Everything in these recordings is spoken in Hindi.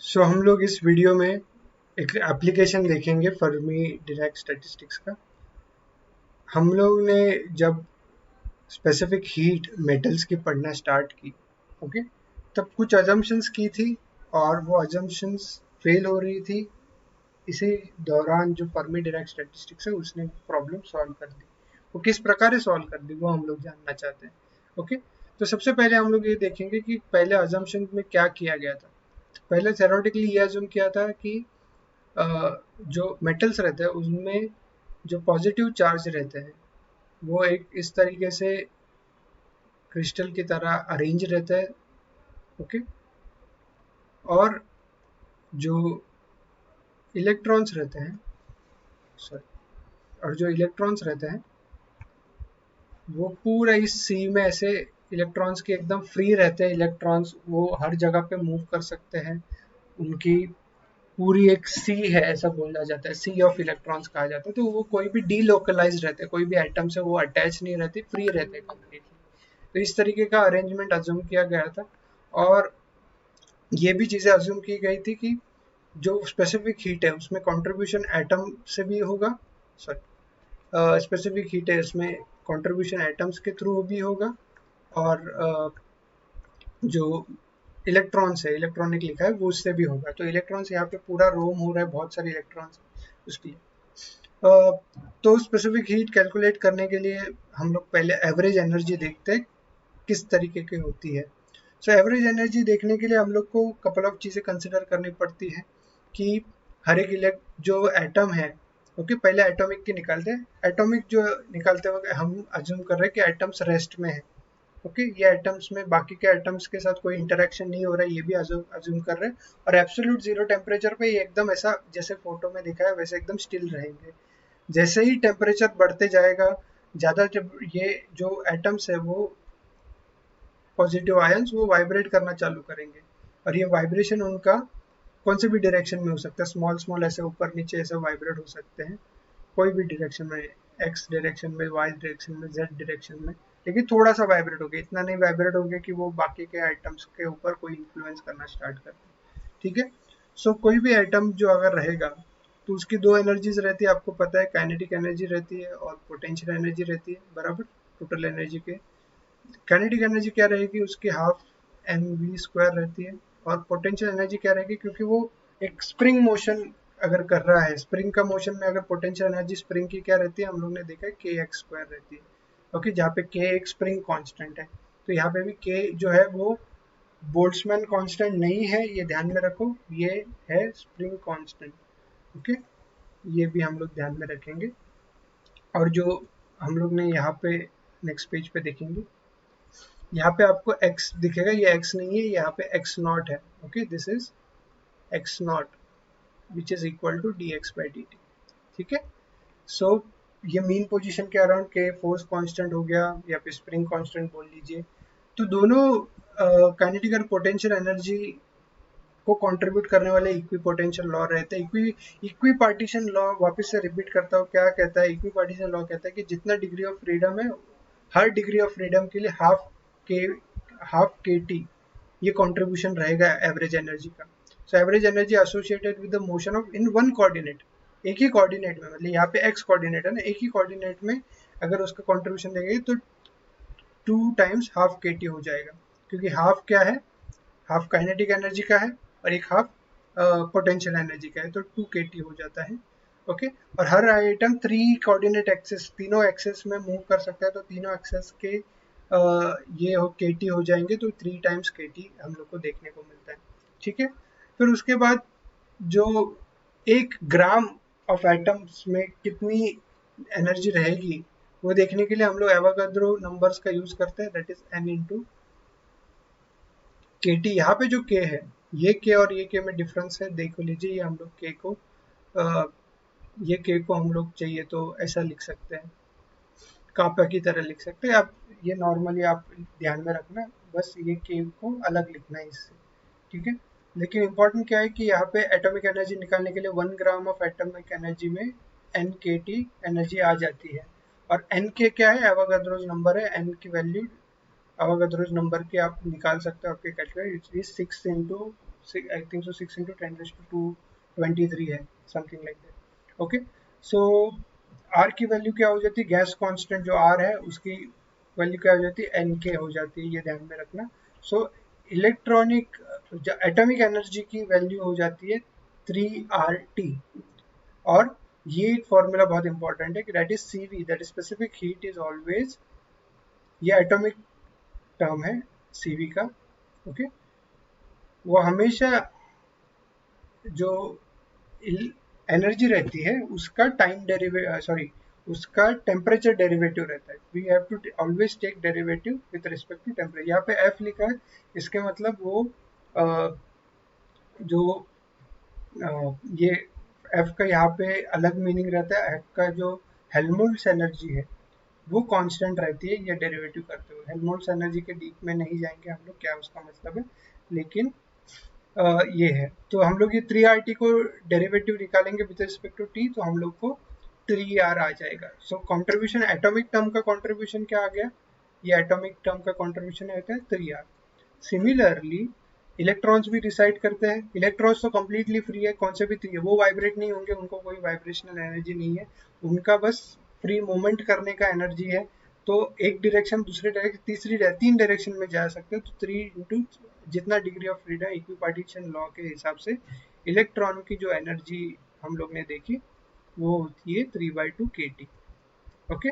हम लोग इस वीडियो में एक एप्लीकेशन देखेंगे फर्मी डिराक स्टैटिस्टिक्स का। हम लोग ने जब स्पेसिफिक हीट मेटल्स की पढ़ना स्टार्ट की, ओके, तब कुछ अजम्पशंस की थी और वो अजम्पशंस फेल हो रही थी। इसी दौरान जो फर्मी डिराक स्टैटिस्टिक्स है उसने प्रॉब्लम सॉल्व कर दी। वो किस प्रकार सॉल्व कर दी वो हम लोग जानना चाहते हैं। ओके, तो सबसे पहले हम लोग ये देखेंगे कि पहले अजम्पशन में क्या किया गया था। पहले थेरोटिकली ये अज्यूम किया था कि जो मेटल्स रहते हैं उनमें जो पॉजिटिव चार्ज रहते हैं वो एक इस तरीके से क्रिस्टल की तरह अरेंज रहता है। ओके, और जो इलेक्ट्रॉन्स रहते हैं, सॉरी, और जो इलेक्ट्रॉन्स रहते हैं वो पूरा इस सी में ऐसे इलेक्ट्रॉन्स के एकदम फ्री रहते हैं। इलेक्ट्रॉन्स वो हर जगह पे मूव कर सकते हैं। उनकी पूरी एक सी है, ऐसा बोला जाता है, सी ऑफ इलेक्ट्रॉन्स कहा जाता है। तो वो कोई भी डीलोकलाइज रहते हैं, कोई भी एटम से वो अटैच नहीं रहते, फ्री रहते हैं कम्प्लीटली। तो इस तरीके का अरेंजमेंट अज्यूम किया गया था। और ये भी चीज़ें अज्यूम की गई थी कि जो स्पेसिफिक हीट है उसमें कंट्रीब्यूशन एटम से भी होगा। सॉरी, स्पेसिफिक हीट है इसमें कंट्रीब्यूशन एटम्स के थ्रू भी होगा। और जो इलेक्ट्रॉन्स है, इलेक्ट्रॉनिक लिखा है, वो उससे भी होगा। तो इलेक्ट्रॉन्स यहाँ पे पूरा रोम हो रहा है, बहुत सारे इलेक्ट्रॉन्स उसके लिए। तो स्पेसिफिक हीट कैलकुलेट करने के लिए हम लोग पहले एवरेज एनर्जी देखते हैं किस तरीके की होती है। एवरेज एनर्जी देखने के लिए हम लोग को कपल ऑफ चीज़ें कंसिडर करनी पड़ती है कि हर एक जो एटम है, ओके, पहले एटॉमिक की निकालते हैं। एटॉमिक जो निकालते वक्त हम अज्यूम कर रहे हैं कि एटम्स रेस्ट में है। ओके, ये एटम्स में बाकी के एटम्स के साथ कोई इंटरेक्शन नहीं हो रहा है, ये भी अज्यूम कर रहे हैं। और एब्सोल्यूट जीरो टेम्परेचर पे ये एकदम ऐसा जैसे फोटो में दिखा है वैसे एकदम स्टिल रहेंगे। जैसे ही टेम्परेचर बढ़ते जाएगा, ज़्यादा ये जो एटम्स है वो पॉजिटिव आयंस वो वाइब्रेट करना चालू करेंगे। और ये वाइब्रेशन उनका कौन से भी डायरेक्शन में हो सकता है, स्मॉल स्मॉल ऐसे ऊपर नीचे ऐसे वाइब्रेट हो सकते हैं, कोई भी डायरेक्शन में, एक्स डायरेक्शन में, वाई डायरेक्शन में, जेड डायरेक्शन में। लेकिन थोड़ा सा वाइब्रेट हो गया, इतना नहीं वाइब्रेट हो गया कि वो बाकी के आइटम्स के ऊपर कोई इन्फ्लुएंस करना स्टार्ट कर दे। ठीक है, कोई भी आइटम जो अगर रहेगा तो उसकी दो एनर्जीज रहती है, आपको पता है, काइनेटिक एनर्जी रहती है और पोटेंशियल एनर्जी रहती है, बराबर, टोटल एनर्जी के। काइनेटिक एनर्जी क्या रहेगी, उसकी हाफ एम वी स्क्वायर रहती है। और पोटेंशियल एनर्जी क्या रहेगी, क्योंकि वो एक स्प्रिंग मोशन अगर कर रहा है, स्प्रिंग का मोशन में अगर पोटेंशियल एनर्जी स्प्रिंग की क्या रहती है, हम लोग ने देखा है के एक्स स्क्वायर रहती है। ओके, जहाँ पे के एक स्प्रिंग कांस्टेंट है, तो यहाँ पे भी के जो है वो बोल्ट्जमैन कांस्टेंट नहीं है, ये ध्यान में रखो, ये है स्प्रिंग कांस्टेंट। ओके, ये भी हम लोग ध्यान में रखेंगे। और जो हम लोग ने यहाँ पे नेक्स्ट पेज पे देखेंगे, यहाँ पे आपको x दिखेगा, ये x नहीं है, यहाँ पे x नॉट है। Okay, this is x not which is equal to dx/dt। ठीक है, सो ये मीन पोजीशन के अराउंड के फोर्स कांस्टेंट हो गया या फिर स्प्रिंग कांस्टेंट बोल लीजिए। तो दोनों काइनेटिक और पोटेंशियल एनर्जी को कंट्रीब्यूट करने वाले इक्वी पोटेंशियल लॉ रहते हैं। इक्वी पार्टीशन लॉ वापस से रिपीट करता हूँ, क्या कहता है इक्वी पार्टीशन लॉ, कहता है कि जितना डिग्री ऑफ फ्रीडम है, हर डिग्री ऑफ फ्रीडम के लिए हाफ के टी ये कंट्रीब्यूशन रहेगा एवरेज एनर्जी का। Average energy associated with the motion of in one coordinate, एक ही कोऑर्डिनेट में, मतलब यहाँ पे एक्स कोऑर्डिनेट है ना, एक ही कोऑर्डिनेट में अगर उसका कंट्रीब्यूशन देंगे तो 2 टाइम्स हाफ के टी हो जाएगा। क्योंकि हाफ क्या है, हाफ काइनेटिक एनर्जी का है और एक हाफ पोटेंशियल एनर्जी का है, तो 2 kT हो जाता है। ओके, और हर आइटम 3 कोऑर्डिनेट एक्सेस, तीनों एक्सेस में मूव कर सकता है, तो तीनों एक्सेस के ये हो kT हो जाएंगे, तो 3 टाइम्स kT हम लोग को देखने को मिलता है। ठीक है, फिर उसके बाद जो 1 ग्राम ऑफ एटम्स में कितनी एनर्जी रहेगी वो देखने के लिए हम लोग एवोगाड्रो नंबर्स का यूज करते हैं, दैट इज n इंटू के टी। यहाँ पे जो के है, ये के और ये के में डिफरेंस है, देख लीजिए। ये हम लोग के को ये के को हम लोग चाहिए तो ऐसा लिख सकते हैं, कापा की तरह लिख सकते हैं। आप ये नॉर्मली आप ध्यान में रखना, बस ये के को अलग लिखना है इससे। ठीक है, लेकिन इम्पोर्टेंट क्या है कि यहाँ पे एटॉमिक एनर्जी निकालने के लिए 1 ग्राम ऑफ एटॉमिक एनर्जी में एन के टी एनर्जी आ जाती है। और एन के क्या है, एवोगाड्रोस नंबर है, एन की वैल्यू अवोगाड्रोस नंबर के आप निकाल सकते हो, आपके calculator is 6 into I think so 6 into 10⁻²⁵ है, something like that. Okay, so R की वैल्यू क्या हो जाती है, गैस कांस्टेंट जो आर है उसकी वैल्यू क्या हो जाती है, एन के हो जाती है, ये ध्यान में रखना। सो इलेक्ट्रॉनिक एटॉमिक एनर्जी की वैल्यू हो जाती है 3RT। और ये फॉर्मूला बहुत इंपॉर्टेंट है कि that is CV, that is specific heat is always, ये एटॉमिक टर्म है सीवी का। ओके, वो हमेशा जो एनर्जी रहती है उसका टाइम डेरिवेटिव, सॉरी, उसका टेम्परेचर डेरिवेटिव रहता है। We have to always take derivative with respect to temperature. यहाँ पे एफ लिखा है, इसके मतलब वो जो ये एफ का यहाँ पे अलग मीनिंग रहता है। एफ का जो हेल्महोल्ट्ज एनर्जी है वो कांस्टेंट रहती है ये डेरिवेटिव करते हुए। हेल्महोल्ट्ज एनर्जी के डीप में नहीं जाएंगे हम लोग, क्या उसका मतलब है, लेकिन ये है। तो हम लोग ये 3RT को डेरिवेटिव निकालेंगे विद रिस्पेक्ट टू टी, तो हम लोग को 3R आ जाएगा। सो कंट्रीब्यूशन, एटॉमिक टर्म का कंट्रीब्यूशन क्या आ गया, ये एटॉमिक टर्म का कंट्रीब्यूशन होता है 3R। सिमिलरली इलेक्ट्रॉन्स भी डिसाइड करते हैं। इलेक्ट्रॉन्स तो कंप्लीटली फ्री है, कौन से भी थ्री है, वो वाइब्रेट नहीं होंगे, उनको कोई वाइब्रेशनल एनर्जी नहीं है, उनका बस फ्री मूवमेंट करने का एनर्जी है। तो एक डायरेक्शन, दूसरे डायरेक्शन, तीसरी, तीन डायरेक्शन में जा सकते हैं। तो 3 इंटू जितना degree of freedom, equipartition law के हिसाब से इलेक्ट्रॉन की जो एनर्जी हम लोग ने देखी वो होती है 3/2 kT। ओके,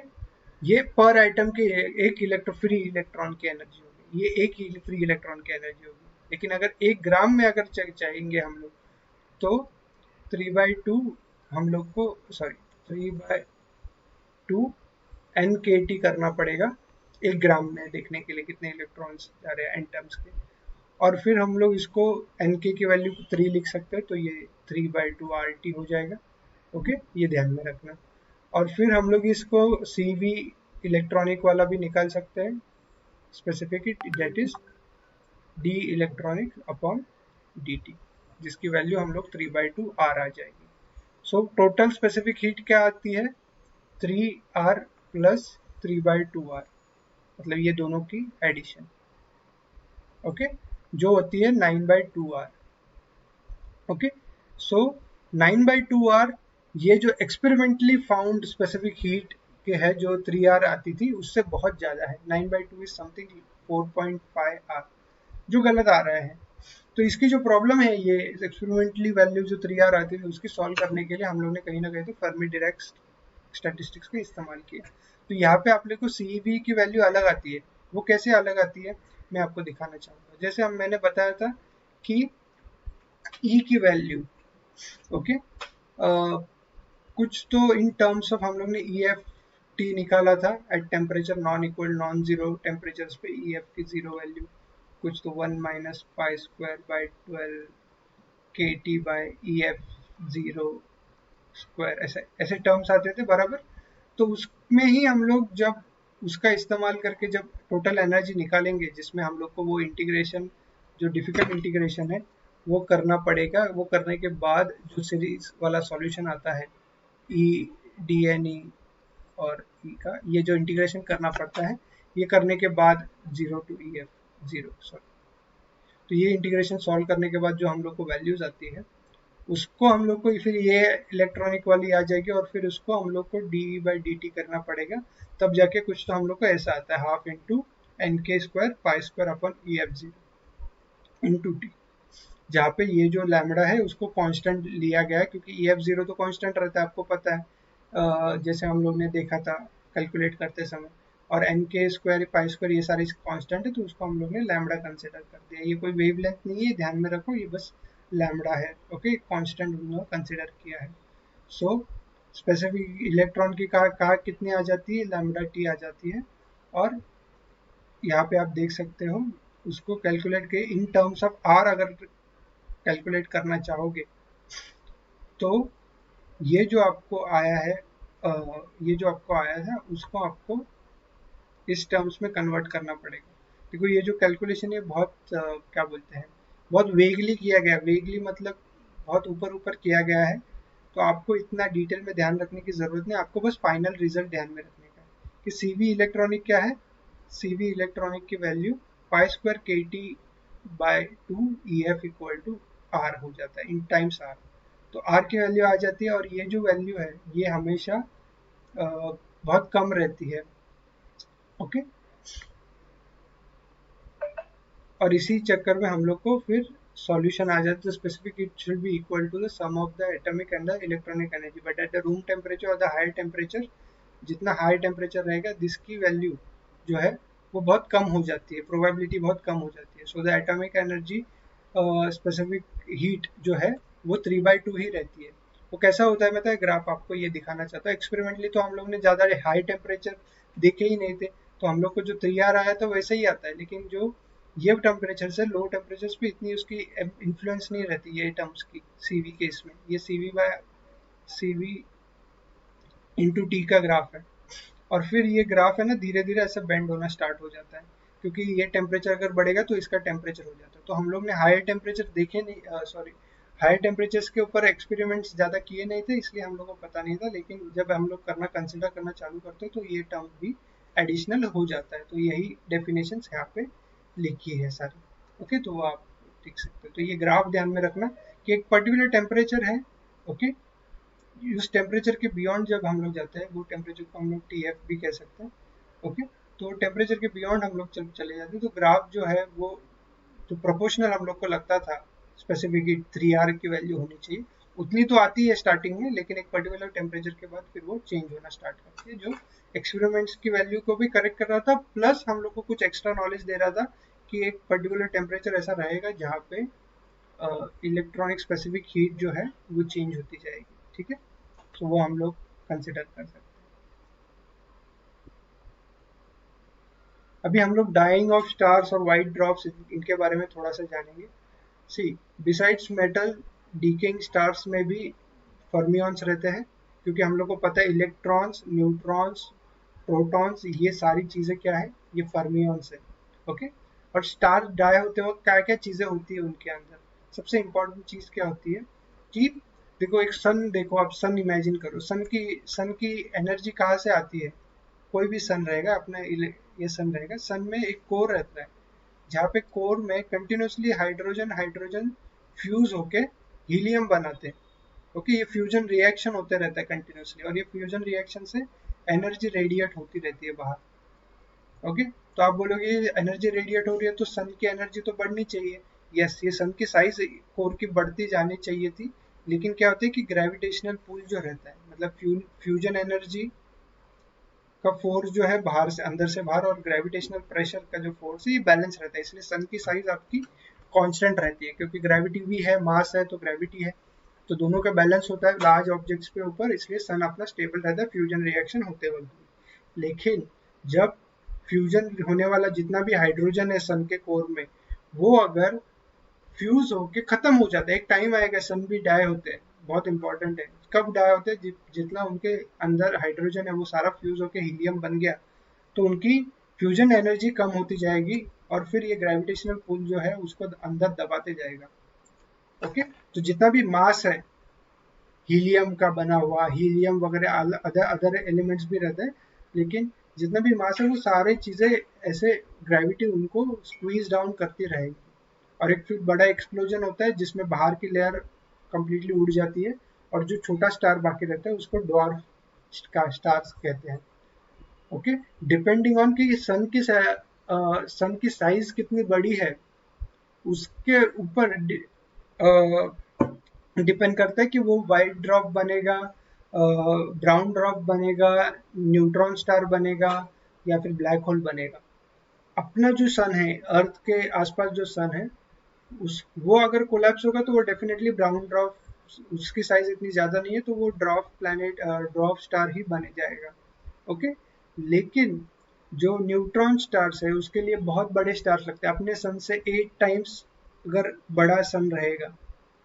ये पर आइटम के एक फ्री इलेक्ट्रॉन की एनर्जी होगी, ये एक ही फ्री इलेक्ट्रॉन की एनर्जी होगी। लेकिन अगर 1 ग्राम में अगर चाहेंगे हम लोग, तो 3/2 हम लोग को, सॉरी, 3/2 NKT करना पड़ेगा 1 ग्राम में देखने के लिए कितने इलेक्ट्रॉन्स जा रहे हैं एटम्स के। और फिर हम लोग इसको NK की वैल्यू 3 लिख सकते हैं, तो ये 3/2RT हो जाएगा। ओके, ये ध्यान में रखना। और फिर हम लोग इसको CV इलेक्ट्रॉनिक वाला भी निकाल सकते हैं, specific that is D electronic upon DT, जिसकी वैल्यू हम लोग 3/2R आ जाएगी। सो टोटल स्पेसिफिक हीट क्या आती है, 3R प्लस 3/2R, मतलब ये दोनों की एडिशन। ओके, जो होती है 9/2R। ओके, सो 9/2R ये जो एक्सपेरिमेंटली फाउंड स्पेसिफिक हीट के है जो 3R आती थी उससे बहुत ज़्यादा है। 9/2 इज समथिंग 4.5R, जो गलत आ रहा है। तो इसकी जो प्रॉब्लम है, ये एक्सपेरिमेंटली वैल्यू जो 3R आती थी उसकी सॉल्व करने के लिए हम लोग ने कहीं ना कहीं तो फर्मी डिराक स्टैटिस्टिक्स का इस्तेमाल किया। तो यहाँ पे आप लोग को CV की वैल्यू अलग आती है। वो कैसे अलग आती है मैं आपको दिखाना चाहूँगा। जैसे हम मैंने बताया था कि E की वैल्यू, ओके, कुछ तो इन टर्म्स ऑफ हम लोग ने EF निकाला था at temperature non equal non zero temperatures पे EF की जीरो वैल्यू, कुछ तो 1 minus pi square by 12 KT by EF zero square, ऐसे ऐसे टर्म्स आते थे बराबर। तो उसमें ही हम लोग जब उसका इस्तेमाल करके जब टोटल एनर्जी निकालेंगे, जिसमें हम लोग को वो इंटीग्रेशन, जो डिफिकल्ट इंटीग्रेशन है वो करना पड़ेगा। वो करने के बाद जो सीरीज वाला सॉल्यूशन आता है EDNE और E का, ये जो इंटीग्रेशन करना पड़ता है, ये करने के बाद 0 to EF 0, सॉरी, तो ये इंटीग्रेशन सॉल्व करने के बाद जो हम लोग को वैल्यूज आती है उसको हम लोग को फिर ये इलेक्ट्रॉनिक वाली आ जाएगी, और फिर उसको हम लोग को DE/DT करना पड़ेगा, तब जाके कुछ तो हम लोग को ऐसा आता है, half into NK square pi square upon EF0 into T, जहाँ पे ये जो लैम्बडा है उसको कांस्टेंट लिया गया है, क्योंकि EF0 तो कांस्टेंट रहता है, आपको पता है, जैसे हम लोग ने देखा था कैलकुलेट करते समय। और NK स्क्वायर पाई स्क्वायर ये सारे कांस्टेंट है, तो उसको हम लोग ने लैम्बडा कंसिडर कर दिया। ये कोई वेवलेंथ नहीं है, ध्यान में रखो, ये बस लैम्बडा है। ओके, कांस्टेंट उन्होंने कंसिडर किया है। सो स्पेसिफिक इलेक्ट्रॉन की कहा कितनी आ जाती है, लैम्बडा T आ जाती है। और यहाँ पे आप देख सकते हो उसको कैलकुलेट के इन टर्म्स ऑफ R अगर कैलकुलेट करना चाहोगे तो ये जो आपको आया है, ये जो आपको आया था उसको आपको इस टर्म्स में कन्वर्ट करना पड़ेगा। देखो ये जो कैलकुलेशन है बहुत क्या बोलते हैं, बहुत वेगली किया गया। वेगली मतलब बहुत ऊपर ऊपर किया गया है, तो आपको इतना डिटेल में ध्यान रखने की जरूरत नहीं, आपको बस फाइनल रिजल्ट ध्यान में रखने का है कि CV इलेक्ट्रॉनिक क्या है। CV इलेक्ट्रॉनिक की value pi square KT/2 EF equal to R हो जाता है, इन टाइम्स आर। तो आर की वैल्यू आ जाती है, और ये जो वैल्यू है ये हमेशा बहुत कम रहती है। ओके, और इसी चक्कर में हम लोग को फिर सॉल्यूशन आ जाता है, specific heat should be equal to the sum of the atomic and the electronic energy, but at the room temperature और द हायर टेम्परेचर, जितना हाई टेम्परेचर रहेगा जिसकी वैल्यू जो है वो बहुत कम हो जाती है, प्रोबेबिलिटी बहुत कम हो जाती है। So the atomic energy specific heat जो है वो 3/2 ही रहती है। वो कैसा होता है मैं तो ग्राफ आपको ये दिखाना चाहता हूँ। एक्सपेरिमेंटली तो हम लोग ने ज़्यादा हाई टेम्परेचर देखे ही नहीं थे, तो हम लोग को जो 3R आया तो वैसे ही आता है, लेकिन जो ये टेम्परेचर से लो टेम्परेचर पे इतनी उसकी इन्फ्लुएंस नहीं रहती ये टर्म्स की सीवी के इसमें। ये सीवी इंटू टी का ग्राफ है, और फिर ये ग्राफ है ना धीरे धीरे ऐसे बेंड होना स्टार्ट हो जाता है, क्योंकि ये टेम्परेचर अगर बढ़ेगा तो इसका टेम्परेचर हो जाता है। तो हम लोग ने हायर टेम्परेचर देखे नहीं, सॉरी, हायर टेम्परेचर्स के ऊपर एक्सपेरिमेंट्स ज़्यादा किए नहीं थे, इसलिए हम लोग को पता नहीं था। लेकिन जब हम लोग कंसिडर करना चालू करते हैं तो ये टर्म भी एडिशनल हो जाता है। तो यही डेफिनेशन यहाँ पे लिखी है सारी। ओके, तो आप देख सकते हो। तो ये ग्राफ ध्यान में रखना कि एक पर्टिकुलर टेम्परेचर है, ओके, उस टेम्परेचर के बियॉन्ड जब हम लोग जाते हैं, वो टेम्परेचर को हम लोग TF भी कह सकते हैं। ओके, तो टेम्परेचर के बियॉन्ड हम लोग चले जाते हैं, तो ग्राफ जो है वो जो प्रोपोर्शनल हम लोग को लगता था स्पेसिफिक 3R की वैल्यू होनी चाहिए उतनी तो आती है स्टार्टिंग में, लेकिन एक पर्टिकुलर टेम्परेचर के बाद फिर वो चेंज होना स्टार्ट करती है, जो एक्सपेरिमेंट्स की वैल्यू को भी करेक्ट कर रहा था, प्लस हम लोग को कुछ एक्स्ट्रा नॉलेज दे रहा था कि एक पर्टिकुलर टेम्परेचर ऐसा रहेगा जहाँ पे इलेक्ट्रॉनिक स्पेसिफिक हीट जो है वो चेंज होती जाएगी। ठीक है, तो वो हम लोग कंसिडर कर सकते हैं। अभी हम लोग डाइंग ऑफ स्टार्स और वाइट ड्रॉप्स इनके बारे में थोड़ा सा जानेंगे। सी, बिसाइड्स मेटल डीकेइंग स्टार्स में भी फर्मियंस रहते हैं, क्योंकि हम लोग को पता है इलेक्ट्रॉन्स, न्यूट्रॉन्स, प्रोटॉन्स, ये सारी चीज़ें क्या है, ये फर्मियंस है। ओके, और स्टार डाई होते वक्त क्या क्या चीज़ें होती है उनके अंदर। सबसे इंपॉर्टेंट चीज़ क्या होती है कि देखो, एक सन, देखो आप सन इमेजिन करो, सन की एनर्जी कहाँ से आती है। कोई भी सन रहेगा अपना, ये सन रहेगा, सन में एक कोर रहता है, जहाँ पे कोर में कंटिन्यूसली हाइड्रोजन हाइड्रोजन फ्यूज होके हीलियम बनाते हैं। ओके, ये फ्यूजन रिएक्शन होते रहता है कंटिन्यूसली, और ये फ्यूजन रिएक्शन से एनर्जी रेडिएट होती रहती है बाहर। ओके, तो आप बोलोगे एनर्जी रेडिएट हो रही है तो सन की एनर्जी तो बढ़नी चाहिए। यस, ये सन की साइज कोर की बढ़ती जानी चाहिए थी, लेकिन क्या होता है कि ग्रेविटेशनल पुल जो रहता है, मतलब फ्यूजन एनर्जी का फोर्स जो है बाहर से अंदर से बाहर, और ग्रेविटेशनल प्रेशर का जो फोर्स है ये बैलेंस रहता है, इसलिए सन की साइज आपकी कांस्टेंट रहती है, क्योंकि ग्रेविटी भी है, मास है तो ग्रेविटी है, तो दोनों का बैलेंस होता है लार्ज ऑब्जेक्ट्स के ऊपर, इसलिए सन अपना स्टेबल रहता है फ्यूजन रिएक्शन होते वक्त। लेकिन जब फ्यूजन होने वाला जितना भी हाइड्रोजन है सन के कोर में, वो अगर फ्यूज होके खत्म हो जाता है, एक टाइम आएगा, सन भी डाई होते हैं, बहुत इंपॉर्टेंट है कब डाई होते हैं, जितना उनके अंदर हाइड्रोजन है वो सारा फ्यूज होके हीलियम बन गया, तो उनकी फ्यूजन एनर्जी कम होती जाएगी, और फिर ये ग्रेविटेशनल पुल जो है उसको अंदर दबाते जाएगा। ओके, तो जितना भी मास है हीलियम का बना हुआ, हीलियम वगैरह अदर अदर एलिमेंट्स भी रहते हैं, लेकिन जितना भी मास है वो सारी चीज़ें ऐसे ग्रेविटी उनको स्क्वीज डाउन करती रहेगी, और एक फिर बड़ा एक्सप्लोजन होता है जिसमें बाहर की लेयर कंप्लीटली उड़ जाती है, और जो छोटा स्टार बाकी रहता है उसको ड्वार्फ स्टार्स कहते हैं। ओके, डिपेंडिंग ऑन कि सन की साइज कितनी बड़ी है उसके ऊपर डिपेंड करता है कि वो वाइट ड्रॉप बनेगा, ब्राउन ड्रॉप बनेगा, न्यूट्रॉन स्टार बनेगा, या फिर ब्लैक होल बनेगा। अपना जो सन है, अर्थ के आसपास जो सन है, उस वो अगर कोलैप्स होगा तो वो डेफिनेटली ब्राउन ड्रॉप, उसकी साइज इतनी ज़्यादा नहीं है तो वो ड्रॉप स्टार ही बन जाएगा। ओके, लेकिन जो न्यूट्रॉन स्टार्स है उसके लिए बहुत बड़े स्टार्स लगते हैं, अपने सन से 8 टाइम्स अगर बड़ा सन रहेगा,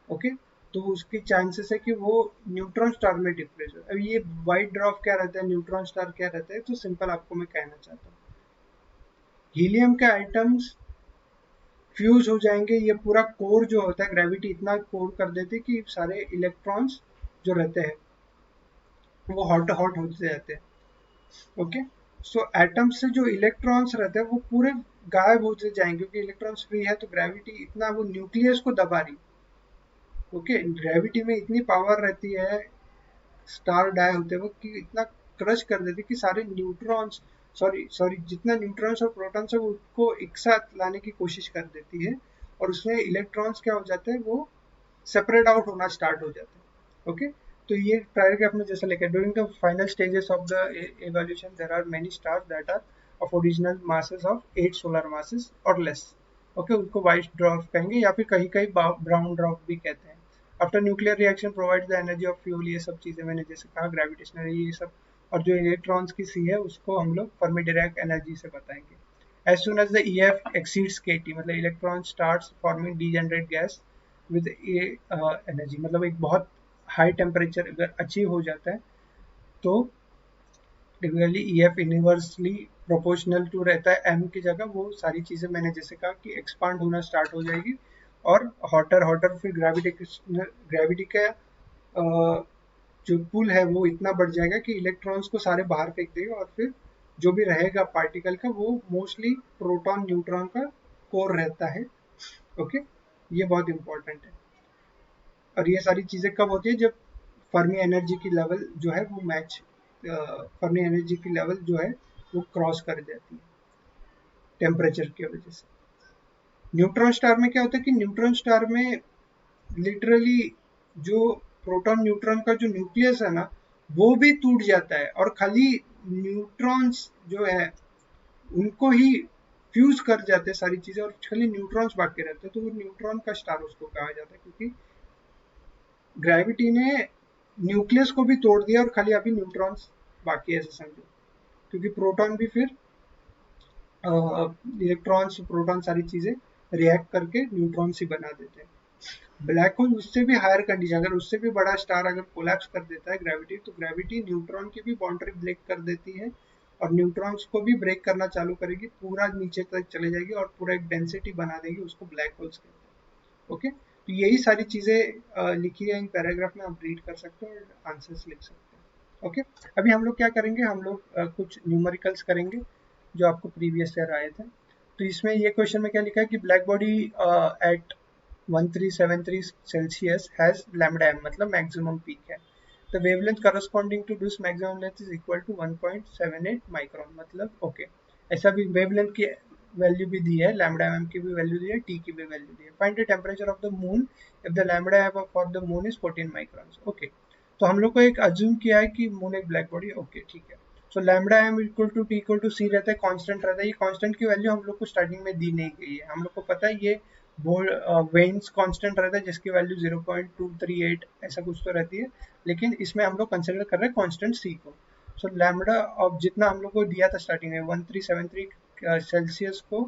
ओके, तो उसकी चांसेस है कि वो न्यूट्रॉन स्टार में डिफ्यूज हो। अब ये वाइट ड्रॉप क्या रहता है, न्यूट्रॉन स्टार क्या रहता है, तो सिंपल आपको मैं कहना चाहता हूँ, हीलियम के आइटम्स फ्यूज हो जाएंगे, ये पूरा कोर जो होता है, ग्रेविटी इतना कोर कर देती है कि सारे इलेक्ट्रॉन्स जो रहते हैं वो हॉट हॉट होते जाते हैं। ओके, सो एटम से जो इलेक्ट्रॉन्स रहते हैं वो पूरे गायब होते जाएंगे, क्योंकि इलेक्ट्रॉन्स फ्री है तो ग्रेविटी इतना वो न्यूक्लियस को दबा रही, ओके, ग्रेविटी में इतनी पावर रहती है स्टार डाई होते वक्त कि इतना क्रश कर देती कि सारे न्यूट्रॉन्स, सॉरी सॉरी, जितना न्यूट्रॉन्स और प्रोटॉन्स है उसको एक साथ लाने की कोशिश कर देती है, और उसमें इलेक्ट्रॉन्स क्या हो जाते हैं, वो सेपरेट आउट होना स्टार्ट हो जाते हैं। ओके, तो ये पैराग्राफ में जैसा लिखा है, during the final stages of the evolution there are many stars that are of original masses of 8 solar masses और लेस। ओके, उनको व्हाइट ड्वार्फ कहेंगे या फिर कहीं कहीं ब्राउन ड्वार्फ भी कहते हैं। After nuclear reaction provides the energy of fuel, ये सब चीजें मैंने जैसे कहा, ग्रेविटेशनल ये सब, और जो इलेक्ट्रॉन्स की सी है उसको हम लोग फर्मी डिराक एनर्जी से बताएंगे। As soon as the EF exceeds KT, मतलब electron starts forming degenerate gas with a energy, मतलब एक बहुत हाई टेम्परेचर अगर अचीव हो जाता है तो typically EF inversely proportional to रहता है M की जगह, वो सारी चीजें मैंने जैसे कहा कि एक्सपांड होना स्टार्ट हो जाएगी, और हॉटर हॉटर फिर ग्रेविटी का जो पुल है वो इतना बढ़ जाएगा कि इलेक्ट्रॉन्स को सारे बाहर फेंक देगा, और फिर जो भी रहेगा पार्टिकल का वो मोस्टली प्रोटॉन न्यूट्रॉन का कोर रहता है। ओके, ये बहुत इंपॉर्टेंट है। और ये सारी चीजें कब होती है, जब फर्मी एनर्जी की लेवल जो है वो फर्मी एनर्जी की लेवल जो है वो क्रॉस कर जाती है टेम्परेचर की वजह से। न्यूट्रॉन स्टार में क्या होता है कि न्यूट्रॉन स्टार में लिटरली जो प्रोटॉन न्यूट्रॉन का जो न्यूक्लियस है ना वो भी टूट जाता है, और खाली न्यूट्रॉन्स जो है उनको ही फ्यूज कर जाते हैं सारी चीजें, और खाली न्यूट्रॉन्स बाकी रहते हैं, तो वो न्यूट्रॉन का स्टार उसको कहा जाता है, क्योंकि ग्रेविटी ने न्यूक्लियस को भी तोड़ दिया और खाली अभी न्यूट्रॉन्स बाकी है, ऐसे समझो। क्योंकि प्रोटॉन भी फिर इलेक्ट्रॉन्स प्रोटॉन सारी चीजें रिएक्ट करके न्यूट्रॉन्स ही बना देते हैं। ब्लैक होल उससे भी हायर कंडीशन, अगर उससे भी बड़ा स्टार अगर कोलैप्स कर देता है ग्रेविटी, तो ग्रेविटी न्यूट्रॉन की भी बाउंड्री ब्रेक कर देती है, और न्यूट्रॉन्स को भी ब्रेक करना चालू करेगी, पूरा नीचे तक चले जाएगी और पूरा एक डेंसिटी बना देगी, उसको ब्लैक होल्स कहते हैं। ओके, तो यही सारी चीजें लिखी है इन पैराग्राफ में, आप रीड कर सकते हो और आंसर्स लिख सकते हैं। ओके, अभी हम लोग क्या करेंगे, हम लोग कुछ न्यूमेरिकल्स करेंगे जो आपको प्रीवियस ईयर आए थे। तो इसमें ये क्वेश्चन में क्या लिखा है कि black body at 1373 Celsius has lambda M, मतलब मैक्सिमम पीक है। The wavelength corresponding to this maximum length is equal to 1.78 micron, मतलब ओके, ऐसा भी वेवलेंथ की वैल्यू भी दी है, लैम्डा एम की भी वैल्यू दी है, टी की भी वैल्यू दी है। Find the temperature of the moon if the lambda M for the moon is 14 microns. Okay, तो हम लोग को एक अज्यूम किया है कि मून एक ब्लैक बॉडी, ओके ठीक है। So lambda M equal to T equal to C रहता है, कांस्टेंट रहता है। ये कांस्टेंट की वैल्यू हम लोग को स्टार्टिंग में दी नहीं गई है, हम लोग को पता है ये वेन्स कांस्टेंट रहता है जिसकी वैल्यू 0.238 ऐसा कुछ तो रहती है, लेकिन इसमें हम लोग कंसिडर कर रहे हैं कांस्टेंट सी को। सो लैम्डा ऑफ जितना हम लोग को दिया था स्टार्टिंग में 1373 सेल्सियस को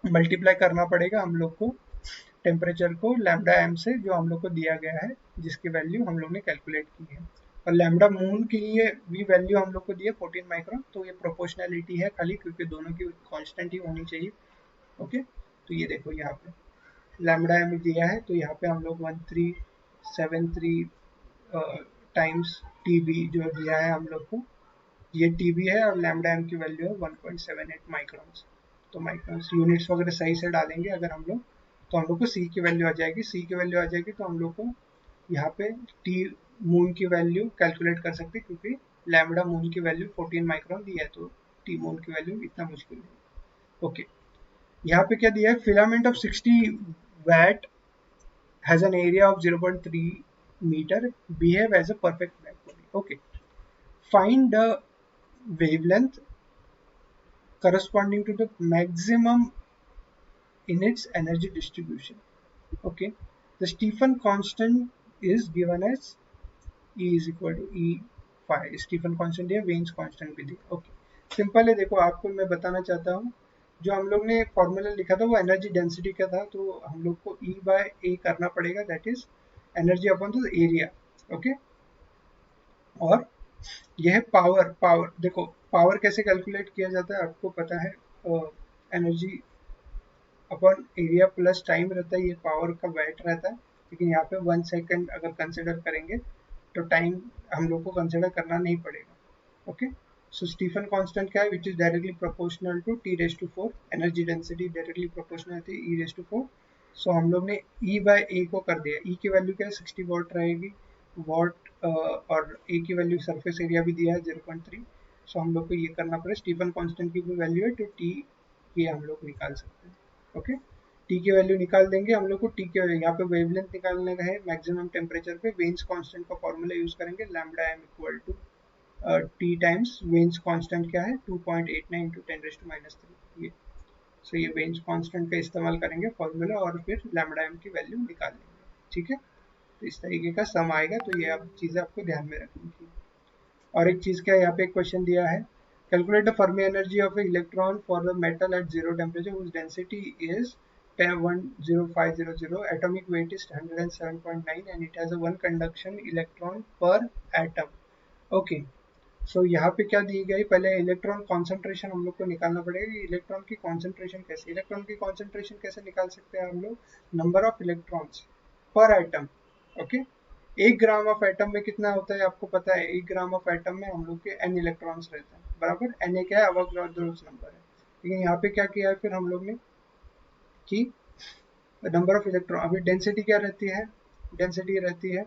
मल्टीप्लाई करना पड़ेगा हम लोग को टेम्परेचर को लैम्डा एम से, जो हम लोग को दिया गया है, जिसकी वैल्यू हम लोग ने कैलकुलेट की है। और लैम्डा मून के लिए भी वैल्यू हम लोग को दी है 14 माइक्रोन, तो ये प्रोपोर्शनैलिटी है खाली, क्योंकि दोनों की कांस्टेंट ही होनी चाहिए। ओके, तो ये देखो यहाँ पे लैम्डा एम दिया है, तो यहाँ पे हम लोग 1373 टाइम्स टी बी जो दिया है हम लोग को, ये टी बी है, और लैम्डा एम की वैल्यू है 1.78 माइक्रॉन्स। तो माइक्रॉन्स यूनिट्स वगैरह सही से डालेंगे अगर हम लोग, तो हम लोग को सी की वैल्यू आ जाएगी। सी की वैल्यू आ जाएगी तो हम लोग को यहाँ पे टी मून की वैल्यू कैलकुलेट कर सकते हैं, क्योंकि लैम्डा मून की वैल्यू 14 माइक्रॉन दी है, तो टी मून की वैल्यू इतना मुश्किल नहीं। ओके, यहाँ पे क्या दिया है, filament of 60 watt has an area of 0.3 metre, behave as a perfect black body. Okay, find the wavelength corresponding to the maximum in its energy distribution. Okay, the Stephen constant is given as E is equal to E phi. Stephen constant है, Wein's constant भी दी। ओके, सिंपल है, देखो आपको मैं बताना चाहता हूँ, जो हम लोग ने फॉर्मूला लिखा था वो एनर्जी डेंसिटी का था, तो हम लोग को E बाय A करना पड़ेगा, that is energy upon the area. Okay, और यह है पावर देखो पावर कैसे कैलकुलेट किया जाता है आपको पता है, energy upon area plus time रहता है, ये पावर का वैट रहता है, लेकिन यहाँ पे 1 सेकेंड अगर कंसिडर करेंगे तो टाइम हम लोग को कंसिडर करना नहीं पड़ेगा। ओके, सो स्टीफन कांस्टेंट क्या है, which is directly proportional to T raise to 4, energy density directly proportional थी ई रेज टू 4, सो हम लोग ने E बाय ए को कर दिया। E की वैल्यू क्या है 60 वॉट रहेगी, वॉट और ए की वैल्यू सरफेस एरिया भी दिया है 0.3। सो हम लोग को ये करना पड़ेगा, स्टीफन कांस्टेंट की भी वैल्यू है तो टी ये हम लोग निकाल सकते हैं। ओके, टी की वैल्यू निकाल देंगे हम लोग को। टी की वैल्यू यहाँ पे वेवलेंथ निकालने का है मैक्सिमम टेम्परेचर पे, वेन्स कांस्टेंट का फॉर्मूला यूज करेंगे, lambda M equal to T times Wien's constant क्या है 2.89 इंटू 10⁻³ ये। सो ये वेन्स कांस्टेंट का इस्तेमाल करेंगे फॉर्मूला और फिर लैम्डा एम की वैल्यू निकाल लेंगे। ठीक है, तो इस तरीके का सम आएगा। तो ये आप चीज़ें आपको ध्यान में रखनी चाहिए। और एक चीज़ क्या है, यहाँ पे एक क्वेश्चन दिया है, calculate the Fermi energy of electron for the metal at zero temperature whose density is 10500, atomic weight is 107.9 and it has a one conduction electron per atom. Okay, so यहाँ पे क्या दी गई, पहले इलेक्ट्रॉन कॉन्सेंट्रेशन हम लोग को निकालना पड़ेगा कि इलेक्ट्रॉन की कॉन्सेंट्रेशन कैसे, इलेक्ट्रॉन की कॉन्सेंट्रेशन कैसे निकाल सकते हैं हम लोग, नंबर ऑफ इलेक्ट्रॉन्स पर atom. Okay, 1 gram of atom में कितना होता है आपको पता है, 1 ग्राम ऑफ एटम में हम लोग के n इलेक्ट्रॉन्स रहते हैं, बराबर। Na क्या है, अवोगाड्रोस नंबर है। लेकिन यहाँ पे क्या किया है फिर हम लोग ने कि नंबर ऑफ इलेक्ट्रॉन, अभी डेंसिटी क्या रहती है, डेंसिटी रहती है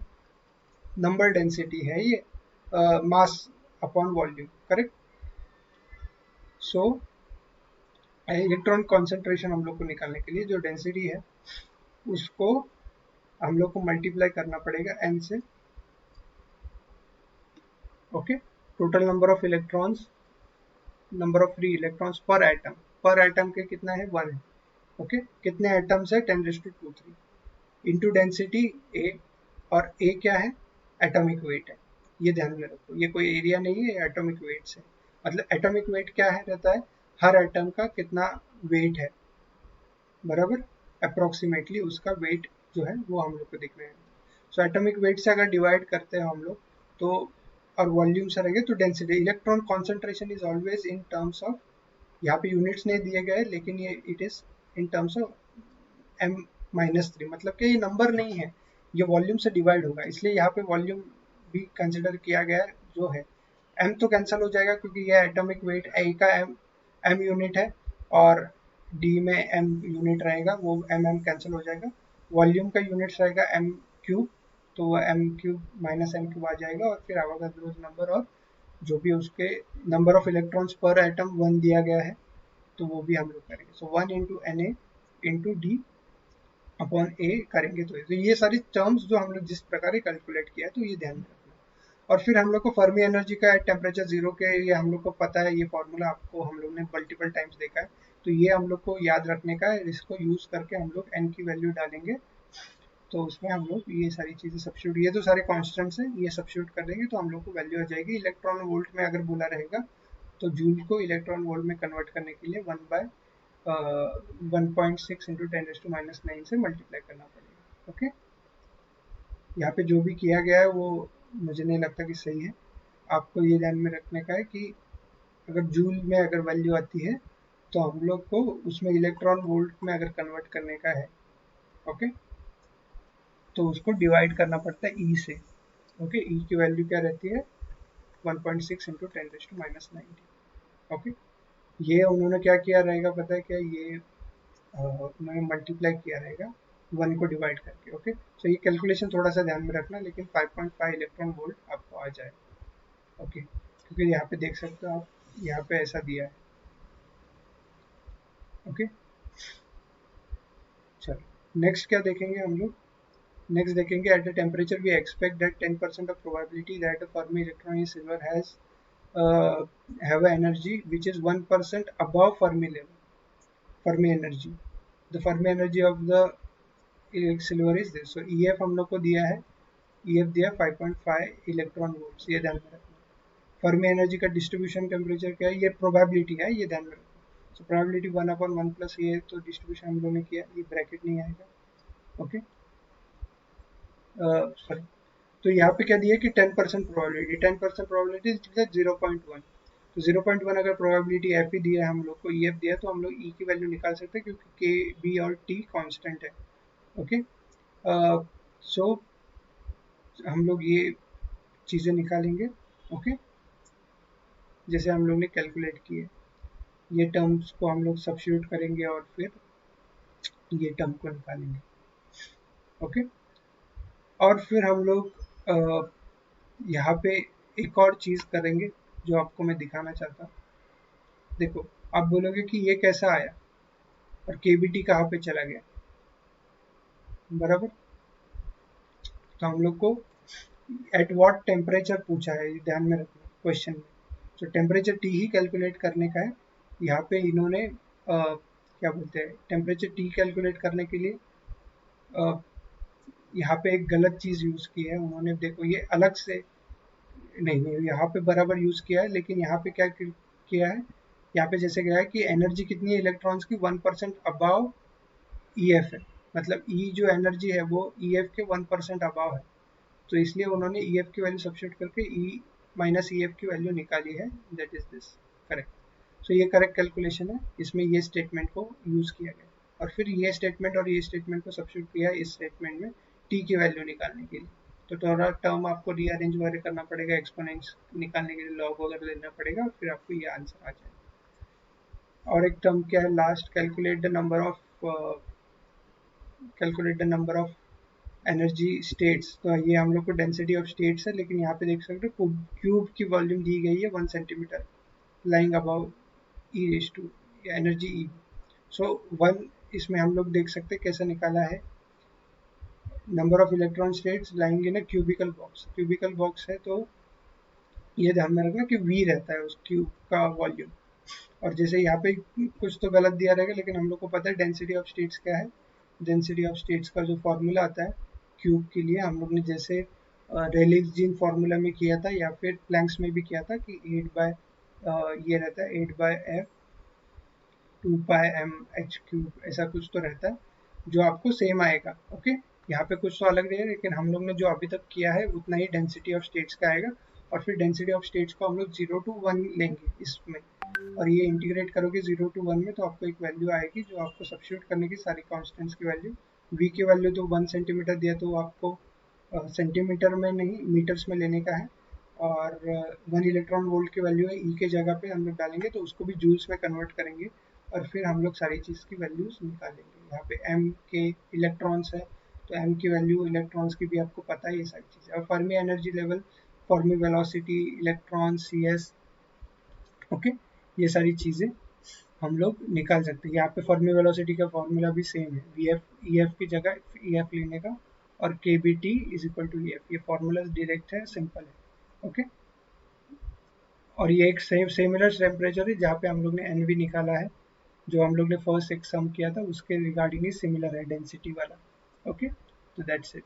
नंबर, डेंसिटी है ये मास अपॉन वॉल्यूम, करेक्ट। सो इलेक्ट्रॉन कॉन्सेंट्रेशन हम लोग को निकालने के लिए जो डेंसिटी है उसको हम लोग को मल्टीप्लाई करना पड़ेगा n से। Okay, total number of electrons, number of free electrons पर एटम के कितना है 1 है। ओके, कितने एटम्स है 10⁻²3 इंटू डेंसिटी ए, और ए क्या है एटॉमिक वेट है, ये ध्यान में रखो, ये कोई एरिया नहीं है, एटॉमिक वेट से मतलब एटॉमिक वेट क्या है रहता है, हर एटम का कितना वेट है, बराबर, अप्रोक्सीमेटली उसका वेट जो है वो हम लोग को दिख रहे हैं। सो एटॉमिक वेट से अगर डिवाइड करते हैं हम लोग तो, और वॉल्यूम से रहेंगे तो density, electron concentration is always in terms of, यहाँ पे यूनिट्स नहीं दिए गए लेकिन ये it is in terms of m-3, मतलब कि ये नंबर नहीं है, ये वॉल्यूम से डिवाइड होगा, इसलिए यहाँ पे वॉल्यूम भी कंसिडर किया गया जो है। m तो कैंसिल हो जाएगा क्योंकि ये एटॉमिक वेट ए का m यूनिट है और d में m यूनिट रहेगा, वो m कैंसिल हो जाएगा। वॉल्यूम का यूनिट्स रहेगा m³, तो वो m³ माइनस m³ आ जाएगा, और फिर अवोगाड्रोस नंबर और जो भी उसके नंबर ऑफ इलेक्ट्रॉन्स पर एटम 1 दिया गया है तो वो भी हम लोग करेंगे। So 1 into Na into D upon A करेंगे। तो ये सारी टर्म्स जो हम लोग जिस प्रकार कैलकुलेट किया है तो ये ध्यान में रखना। और फिर हम लोग को फर्मी एनर्जी का टेम्परेचर 0 के, ये हम लोग को पता है, ये फॉर्मूला आपको हम लोग ने मल्टीपल टाइम्स देखा है, तो ये हम लोग को याद रखने का है, इसको यूज करके हम लोग n की वैल्यू डालेंगे, तो उसमें हम लोग ये सारी चीज़ें सब्स्टिट्यूट, ये तो सारे कॉन्स्टेंट्स हैं, ये सब्स्टिट्यूट कर देंगे तो हम लोग को वैल्यू आ जाएगी। इलेक्ट्रॉन वोल्ट में अगर बोला रहेगा तो जूल को इलेक्ट्रॉन वोल्ट में कन्वर्ट करने के लिए 1/1.6 इंटू 10⁻⁹ से मल्टीप्लाई करना पड़ेगा। ओके, यहाँ पे जो भी किया गया है वो मुझे नहीं लगता कि सही है, आपको ये ध्यान में रखने का है कि अगर जूल में अगर वैल्यू आती है तो हम लोग को उसमें इलेक्ट्रॉन वोल्ट में अगर कन्वर्ट करने का है, ओके, तो उसको डिवाइड करना पड़ता है ई से। ओके, ई की वैल्यू क्या रहती है 1.6 इंटू 10⁻⁹। ओके, ये उन्होंने क्या किया रहेगा पता है क्या, ये उन्होंने मल्टीप्लाई किया रहेगा 1 को डिवाइड करके। ओके, सो ये कैलकुलेशन थोड़ा सा ध्यान में रखना, लेकिन 5.5 इलेक्ट्रॉन वोल्ट आपको आ जाए। ओके, क्योंकि यहाँ पे देख सकते हो आप, यहाँ पे ऐसा दिया है। ओके, चलो नेक्स्ट क्या देखेंगे हम लोग, नेक्स्ट देखेंगे at the temperature we expect that 10% of probability that Fermi electron in silver has have an energy which is 1% above Fermi level, Fermi energy, the Fermi energy of the silver is this. So EF हम लोग को दिया है, EF दिया 5.5 इलेक्ट्रॉन वोल्ट्स, ये ध्यान में रखना। फर्मी एनर्जी का डिस्ट्रीब्यूशन टेम्परेचर क्या है, ये प्रोबेबिलिटी है, ये ध्यान में रखना। सो प्रोबेबिलिटी 1/1 प्लस ये तो डिस्ट्रीब्यूशन हम लोगों ने किया, ये ब्रैकेट नहीं आएगा। ओके, सॉरी, तो यहाँ पे क्या दिया कि 10% प्रोबेबिलिटी, 10% प्रोबेबिलिटी 0.1, तो 0.1 अगर प्रोबेबिलिटी एफ ही दिया है हम लोग को, EF दिया है, तो हम लोग ई की वैल्यू निकाल सकते हैं क्योंकि के, बी और टी कांस्टेंट है। ओके, सो हम लोग ये चीज़ें निकालेंगे। ओके, जैसे हम लोग ने कैलकुलेट किए, ये टर्म्स को हम लोग सब्स्टिट्यूट करेंगे और फिर ये टर्म को निकालेंगे। ओके, और फिर हम लोग यहाँ पे एक और चीज करेंगे जो आपको मैं दिखाना चाहता हूँ। देखो, आप बोलोगे कि ये कैसा आया और केबीटी कहाँ पे चला गया, बराबर। तो हम लोग को एट व्हाट टेम्परेचर पूछा है, ध्यान में रखना क्वेश्चन में। तो टेम्परेचर टी ही कैलकुलेट करने का है। यहाँ पे इन्होंने क्या बोलते हैं, टेम्परेचर टी कैलकुलेट करने के लिए यहाँ पे एक गलत चीज यूज की है उन्होंने। देखो, ये अलग से नहीं, यहाँ पे बराबर यूज किया है, लेकिन यहाँ पे क्या किया है, यहाँ पे जैसे क्या है कि एनर्जी कितनी है इलेक्ट्रॉन्स की, 1% अबाव ई एफ है। मतलब ई जो एनर्जी है वो ई एफ के 1% अबाव है। तो इसलिए उन्होंने ई एफ की वैल्यू सब्सिट्यूट करके ई माइनस ई एफ की वैल्यू निकाली है। That is this correct. So ये करेक्ट कैलकुलेशन है, इसमें ये स्टेटमेंट को यूज किया गया और फिर ये स्टेटमेंट और ये स्टेटमेंट को सब्सिट्यूट किया इस स्टेटमेंट में टी की वैल्यू निकालने के लिए। तो थोड़ा टर्म आपको रीअरेंज वगैरह करना पड़ेगा, एक्सपोनेंट्स निकालने के लिए लॉग वगैरह लेना पड़ेगा, और फिर आपको ये आंसर आ जाएगा। और एक टर्म क्या है last, calculate the number of energy states. तो ये हम लोग को डेंसिटी ऑफ स्टेट्स है, लेकिन यहाँ पे देख सकते हो क्यूब की वॉल्यूम दी गई है 1 सेंटीमीटर लाइंग अबाउ ई रेस टू एनर्जी ई। सो 1, इसमें हम लोग देख सकते हैं कैसे निकाला है, number of electron states lying in a cubical box. Cubical box है तो ये ध्यान में रखना कि वी रहता है उस क्यूब का वॉल्यूम। और जैसे यहाँ पे कुछ तो गलत दिया रहेगा, लेकिन हम लोग को पता है डेंसिटी ऑफ स्टेट्स क्या है। डेंसिटी ऑफ स्टेट्स का जो फॉर्मूला आता है क्यूब के लिए, हम लोग ने जैसे रेलिक्स जीन फॉर्मूला में किया था या फिर प्लैंक्स में भी किया था कि 8 बाय ये रहता है 8 बाय एफ 2 पाई एम एच क्यूब, ऐसा कुछ तो रहता है जो आपको सेम आएगा। ओके, यहाँ पे कुछ तो अलग नहीं है, लेकिन हम लोग ने जो अभी तक किया है उतना ही डेंसिटी ऑफ स्टेट्स का आएगा। और फिर डेंसिटी ऑफ स्टेट्स को हम लोग 0 to 1 लेंगे इसमें, और ये इंटीग्रेट करोगे 0 to 1 में, तो आपको एक वैल्यू आएगी जो आपको सब्स्टिट्यूट करने की सारी कॉन्स्टेंट्स की वैल्यू। वी की वैल्यू तो 1 सेंटीमीटर दिया, तो आपको सेंटीमीटर में नहीं मीटर्स में लेने का है। और 1 इलेक्ट्रॉन वोल्ट की वैल्यू है ई के जगह पे हम लोग डालेंगे, तो उसको भी जूल्स में कन्वर्ट करेंगे और फिर हम लोग सारी चीज़ की वैल्यूज निकालेंगे। यहाँ पे एम के इलेक्ट्रॉन्स है, तो एम की वैल्यू इलेक्ट्रॉन्स की भी आपको पता है, ये सारी चीज़ें। और Fermi energy level, Fermi velocity, electron, C S, okay, ये सारी चीज़ें हम लोग निकाल सकते हैं। यहाँ पे फर्मी वेलोसिटी का फॉर्मूला भी सेम है, वी एफ ई एफ की जगह ई एफ लेने का, और K B T is equal to E F. ये फॉर्मूला डायरेक्ट है, सिंपल है। ओके, और ये एक सिमिलर टेम्परेचर है जहाँ पे हम लोग ने एन वी निकाला है, जो हम लोग ने फर्स्ट एक सम किया था उसके रिगार्डिंग ही सिमिलर है डेंसिटी वाला। ओके, तो दैट्स इट।